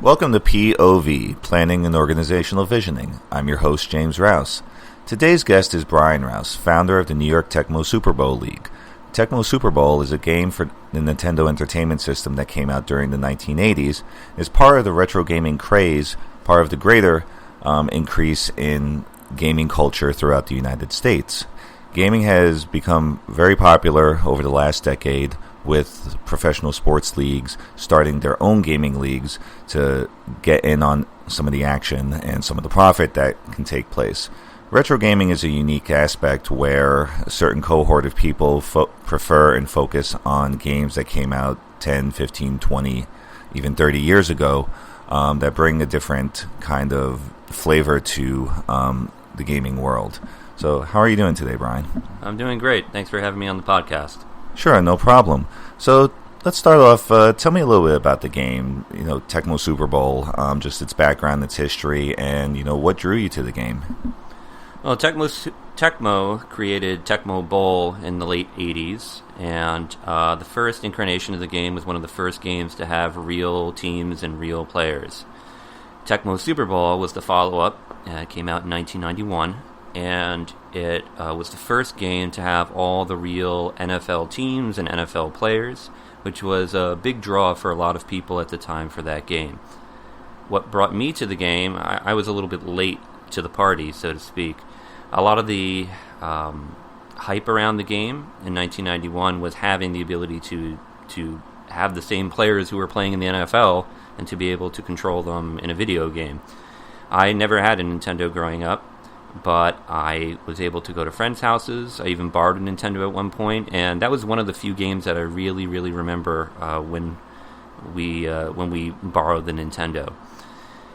Welcome to POV, Planning and Organizational Visioning. I'm your host, James Rausse. Today's guest is Brian Rausse, founder of the New York Tecmo Super Bowl League. Tecmo Super Bowl is a game for the Nintendo Entertainment System that came out during the 1980s. It's part of the retro gaming craze, part of the greater increase in gaming culture throughout the United States. Gaming has become very popular over the last decade, with professional sports leagues starting their own gaming leagues to get in on some of the action and some of the profit that can take place. Retro gaming is a unique aspect where a certain cohort of people prefer and focus on games that came out 10, 15, 20, even 30 years ago that bring a different kind of flavor to the gaming world. So how are you doing today, Brian? I'm doing great. Thanks for having me on the podcast. Sure, no problem. So let's start off. Tell me a little bit about the game, Tecmo Super Bowl, just its background, its history, and, what drew you to the game. Well, Tecmo created Tecmo Bowl in the late 80s, and the first incarnation of the game was one of the first games to have real teams and real players. Tecmo Super Bowl was the follow-up. It came out in 1991. And it was the first game to have all the real NFL teams and NFL players, which was a big draw for a lot of people at the time for that game. What brought me to the game, I was a little bit late to the party, so to speak. A lot of the hype around the game in 1991 was having the ability to have the same players who were playing in the NFL and to be able to control them in a video game. I never had a Nintendo growing up, but I was able to go to friends' houses. I even borrowed a Nintendo at one point, and that was one of the few games that I really, really remember when we borrowed the Nintendo.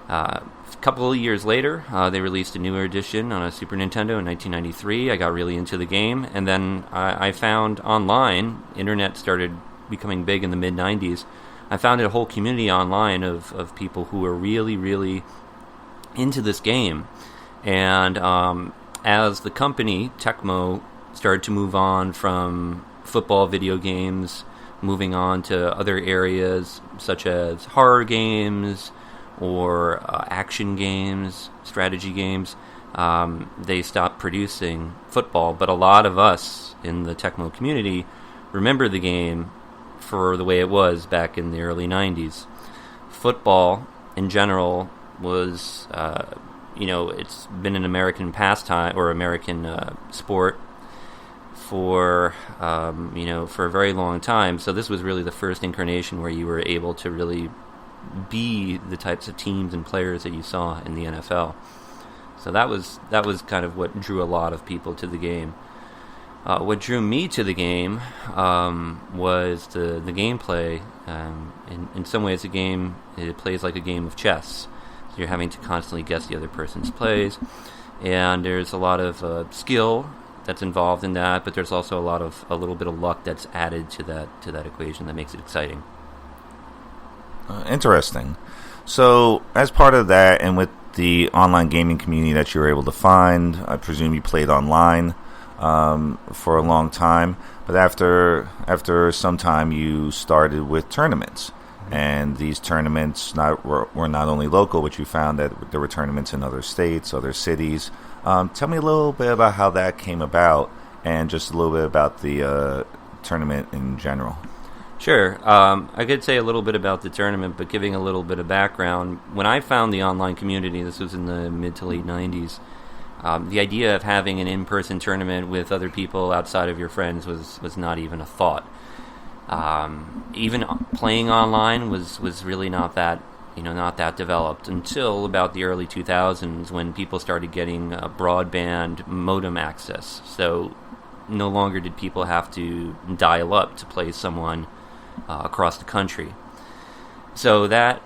A couple of years later, they released a newer edition on a Super Nintendo in 1993. I got really into the game, and then I found online, internet started becoming big in the mid-90s, I found a whole community online of people who were really, really into this game. And as the company, Tecmo, started to move on from football video games, moving on to other areas such as horror games or action games, strategy games, they stopped producing football. But a lot of us in the Tecmo community remember the game for the way it was back in the early 90s. Football, in general, was... it's been an American pastime or American sport for a very long time. So this was really the first incarnation where you were able to really be the types of teams and players that you saw in the NFL. So that was kind of what drew a lot of people to the game. What drew me to the game was the gameplay. In some ways, it plays like a game of chess. You're having to constantly guess the other person's plays, and there's a lot of skill that's involved in that, but there's also a little bit of luck that's added to that equation that makes it exciting. Interesting. So, as part of that, and with the online gaming community that you were able to find, I presume you played online for a long time, but after some time, you started with tournaments. And these tournaments were not only local, but you found that there were tournaments in other states, other cities. Tell me a little bit about how that came about, and just a little bit about the tournament in general. Sure. I could say a little bit about the tournament, but giving a little bit of background, when I found the online community, this was in the mid to late 90s, the idea of having an in-person tournament with other people outside of your friends was not even a thought. Even playing online was really not that developed until about the early 2000s, when people started getting broadband modem access. So no longer did people have to dial up to play someone across the country. So that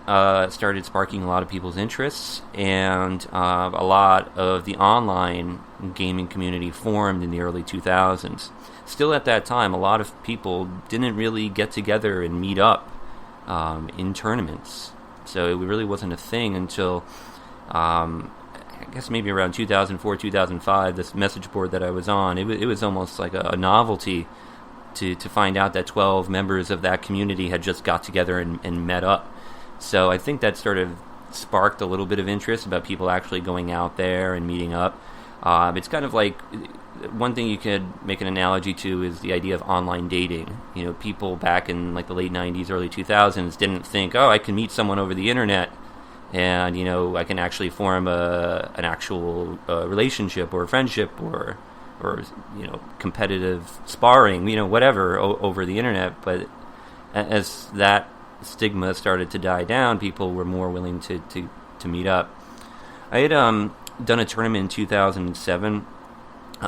started sparking a lot of people's interests, and a lot of the online gaming community formed in the early 2000s. Still at that time, a lot of people didn't really get together and meet up in tournaments. So it really wasn't a thing until, I guess maybe around 2004, 2005, this message board that I was on, it was almost like a novelty to find out that 12 members of that community had just got together and met up. So I think that sort of sparked a little bit of interest about people actually going out there and meeting up. It's kind of like, one thing you could make an analogy to is the idea of online dating. You know, people back in like the late 90s, early 2000s didn't think, oh, I can meet someone over the internet and, you know, I can actually form an actual relationship or friendship or you know, competitive sparring, you know, whatever, over the internet. But as that stigma started to die down, people were more willing to meet up. I had done a tournament in 2007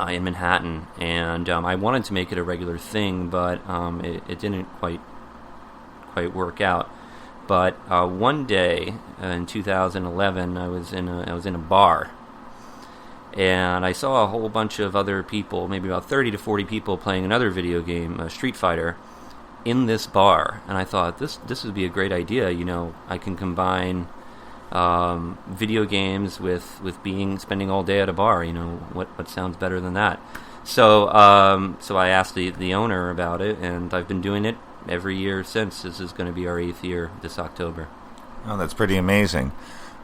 in Manhattan, and I wanted to make it a regular thing, but it didn't quite work out. But one day in 2011, I was in a bar, and I saw a whole bunch of other people, maybe about 30 to 40 people, playing another video game, Street Fighter, in this bar. And I thought, this would be a great idea. You know, I can combine video games with spending all day at a bar. You know, what sounds better than that? So I asked the owner about it, and I've been doing it every year since. This is going to be our 8th year this October. Oh, that's pretty amazing.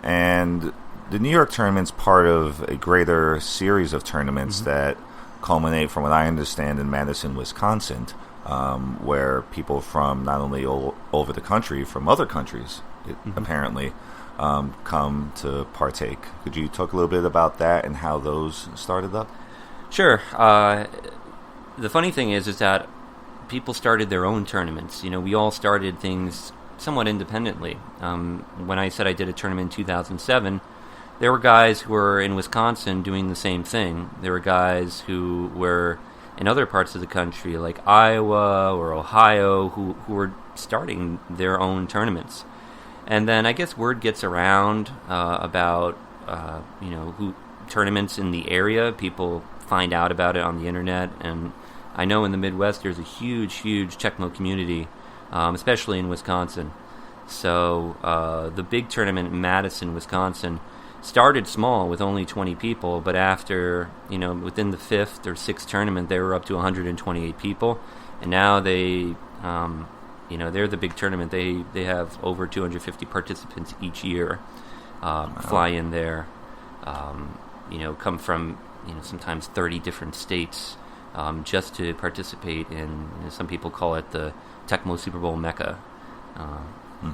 And the New York tournament's part of a greater series of tournaments that culminate, from what I understand, in Madison, Wisconsin, where people from not only all over the country, from other countries, apparently, come to partake. Could you talk a little bit about that and how those started up? Sure. The funny thing is that people started their own tournaments. You know, we all started things somewhat independently. When I said I did a tournament in 2007, there were guys who were in Wisconsin doing the same thing. There were guys who were in other parts of the country, like Iowa or Ohio, who were starting their own tournaments. And then I guess word gets around about you know, who tournaments in the area. People find out about it on the internet, and I know in the Midwest there's a huge Tecmo community, especially in Wisconsin. So the big tournament in Madison, Wisconsin, started small with only 20 people, but after, you know, within the 5th or 6th tournament, they were up to 128 people, and now they, you know, they're the big tournament. They have over 250 participants each year fly in there, you know, come from, you know, sometimes 30 different states just to participate in, you know, some people call it the Tecmo Super Bowl Mecca.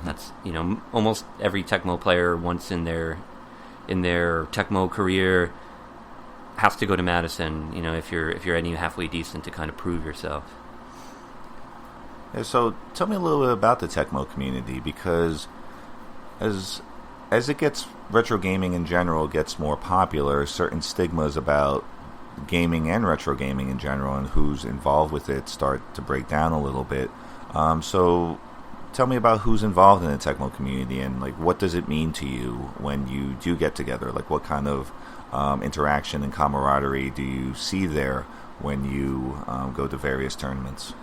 That's, you know, almost every Tecmo player once in their Tecmo career has to go to Madison, you know, if you're any halfway decent, to kind of prove yourself. Yeah, so tell me a little bit about the Tecmo community, because as it gets, retro gaming in general gets more popular, certain stigmas about gaming and retro gaming in general and who's involved with it start to break down a little bit. So tell me about who's involved in the Tecmo community, and like, what does it mean to you when you do get together? Like, what kind of interaction and camaraderie do you see there when you go to various tournaments?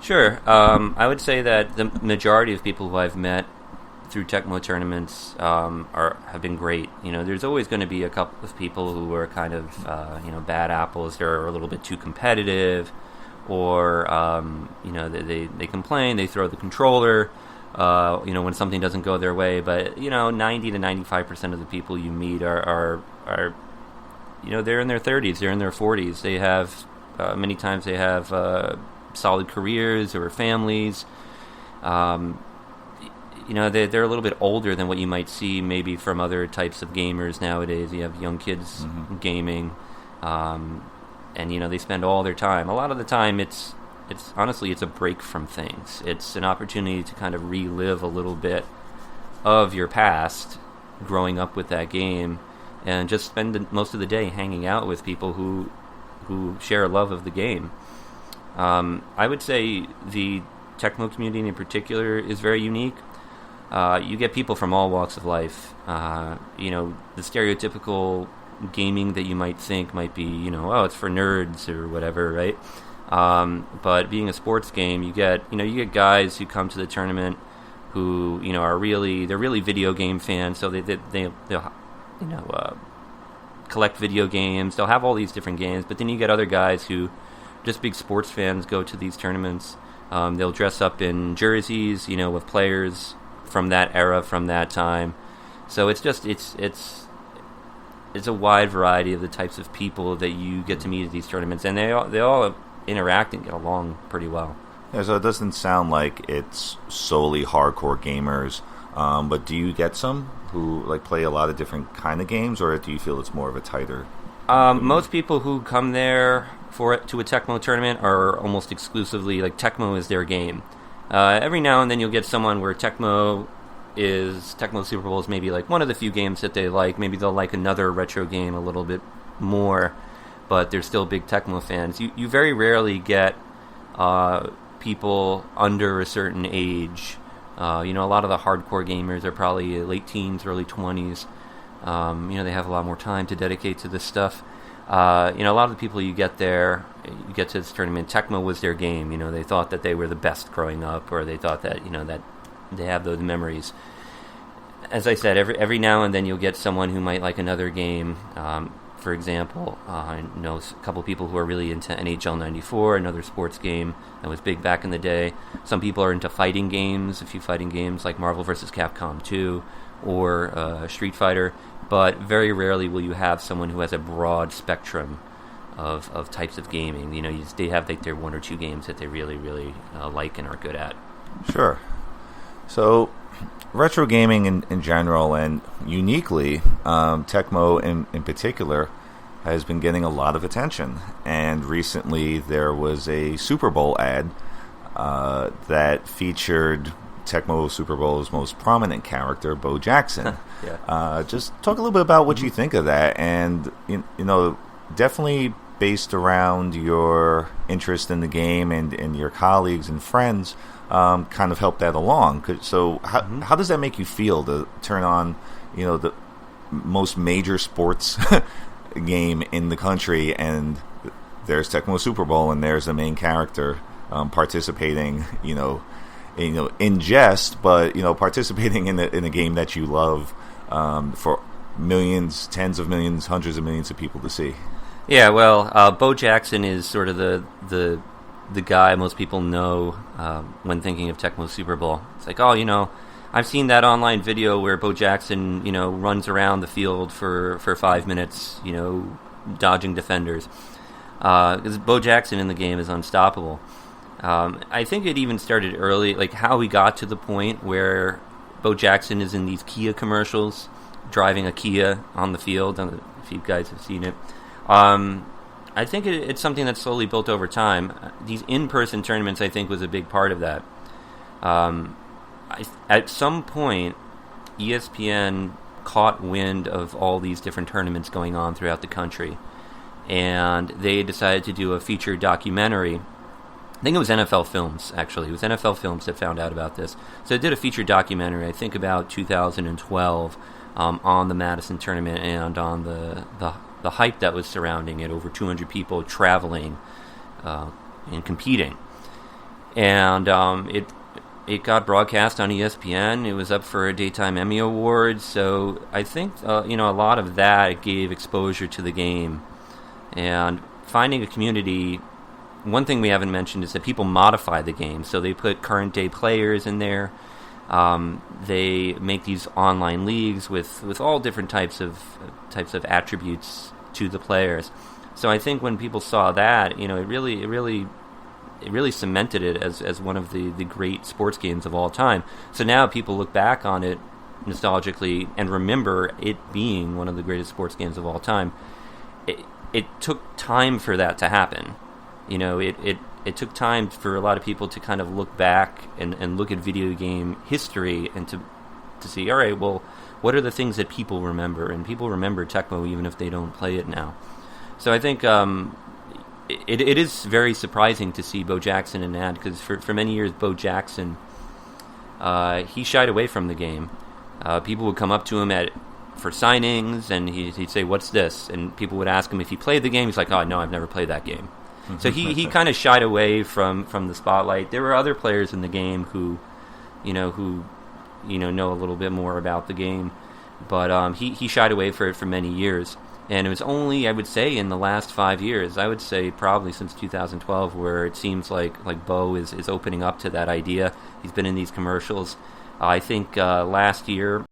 Sure. I would say that the majority of people who I've met through Tecmo tournaments have been great. You know, there's always going to be a couple of people who are kind of you know, bad apples. They're a little bit too competitive, or you know, they complain, they throw the controller, you know, when something doesn't go their way. But, you know, 90 to 95% of the people you meet are you know, they're in their 30s, they're in their 40s. They have many times they have solid careers or families. You know, they're a little bit older than what you might see maybe from other types of gamers nowadays. You have young kids gaming. And, you know, they spend all their time. A lot of the time, it's honestly, it's a break from things. It's an opportunity to kind of relive a little bit of your past, growing up with that game, and just spend most of the day hanging out with people who share a love of the game. I would say the Tecmo community in particular is very unique. You get people from all walks of life. You know, the stereotypical gaming that you might think might be, you know, oh, it's for nerds or whatever, right? But being a sports game, you get guys who come to the tournament who, you know, they're really video game fans, so they'll you know, collect video games. They'll have all these different games, but then you get other guys who just big sports fans, go to these tournaments. They'll dress up in jerseys, you know, with players' from that era, from that time. So it's just it's a wide variety of the types of people that you get to meet at these tournaments, and they all interact and get along pretty well. Yeah, so it doesn't sound like it's solely hardcore gamers, but do you get some who like play a lot of different kind of games, or do you feel it's more of a tighter? Most people who come there to a Tecmo tournament are almost exclusively like Tecmo is their game. Every now and then you'll get someone where Tecmo Super Bowl is maybe like one of the few games that they like. Maybe they'll like another retro game a little bit more, but they're still big Tecmo fans. You very rarely get people under a certain age. A lot of the hardcore gamers are probably late teens, early 20s. They have a lot more time to dedicate to this stuff. A lot of the people you get there, you get to this tournament, Tecmo was their game. They thought that they were the best growing up, or they thought that, that they have those memories. As I said, every now and then you'll get someone who might like another game. For example, I know a couple people who are really into NHL 94, another sports game that was big back in the day. Some people are into fighting games, a few fighting games like Marvel vs. Capcom 2 or Street Fighter, but very rarely will you have someone who has a broad spectrum of types of gaming. They have like their one or two games that they really, really like and are good at. Sure. So, retro gaming in general, and uniquely, Tecmo in particular, has been getting a lot of attention. And recently there was a Super Bowl ad that featured Tecmo Super Bowl's most prominent character, Bo Jackson. Yeah. Just talk a little bit about what you think of that, and definitely based around your interest in the game and your colleagues and friends. Kind of help that along. So how does that make you feel to turn on, the most major sports game in the country, and there's Tecmo Super Bowl, and there's the main character participating, in jest, but participating in a game that you love for millions, tens of millions, hundreds of millions of people to see. Yeah, well, Bo Jackson is sort of the guy most people know when thinking of Tecmo Super Bowl. It's like, I've seen that online video where Bo Jackson, runs around the field for 5 minutes, dodging defenders. Because Bo Jackson in the game is unstoppable. I think it even started early, like how we got to the point where Bo Jackson is in these Kia commercials, driving a Kia on the field. I don't know if you guys have seen it. I think it's something that's slowly built over time. These in-person tournaments, I think, was a big part of that. At some point, ESPN caught wind of all these different tournaments going on throughout the country, and they decided to do a feature documentary. I think it was NFL Films, actually. It was NFL Films that found out about this. So they did a feature documentary, I think about 2012, on the Madison tournament and on the hype that was surrounding it, over 200 people traveling and competing. And it got broadcast on ESPN. It was up for a Daytime Emmy Award. So I think, a lot of that gave exposure to the game. And finding a community, one thing we haven't mentioned is that people modify the game. So they put current day players in there. They make these online leagues with all different types of attributes to the players. So I think when people saw that, it really cemented it as one of the great sports games of all time. So now people look back on it nostalgically and remember it being one of the greatest sports games of all time. It took time for that to happen. It took time for a lot of people to kind of look back and look at video game history and to see, all right, well, what are the things that people remember? And people remember Tecmo even if they don't play it now. So I think it is very surprising to see Bo Jackson in that, because for many years, Bo Jackson, he shied away from the game. People would come up to him for signings, and he'd say, "What's this?" And people would ask him if he played the game. He's like, "Oh, no, I've never played that game." So he kind of shied away from the spotlight. There were other players in the game who know a little bit more about the game, but he shied away for many years. And it was only, I would say, in the last 5 years, I would say probably since 2012, where it seems like Bo is opening up to that idea. He's been in these commercials. I think last year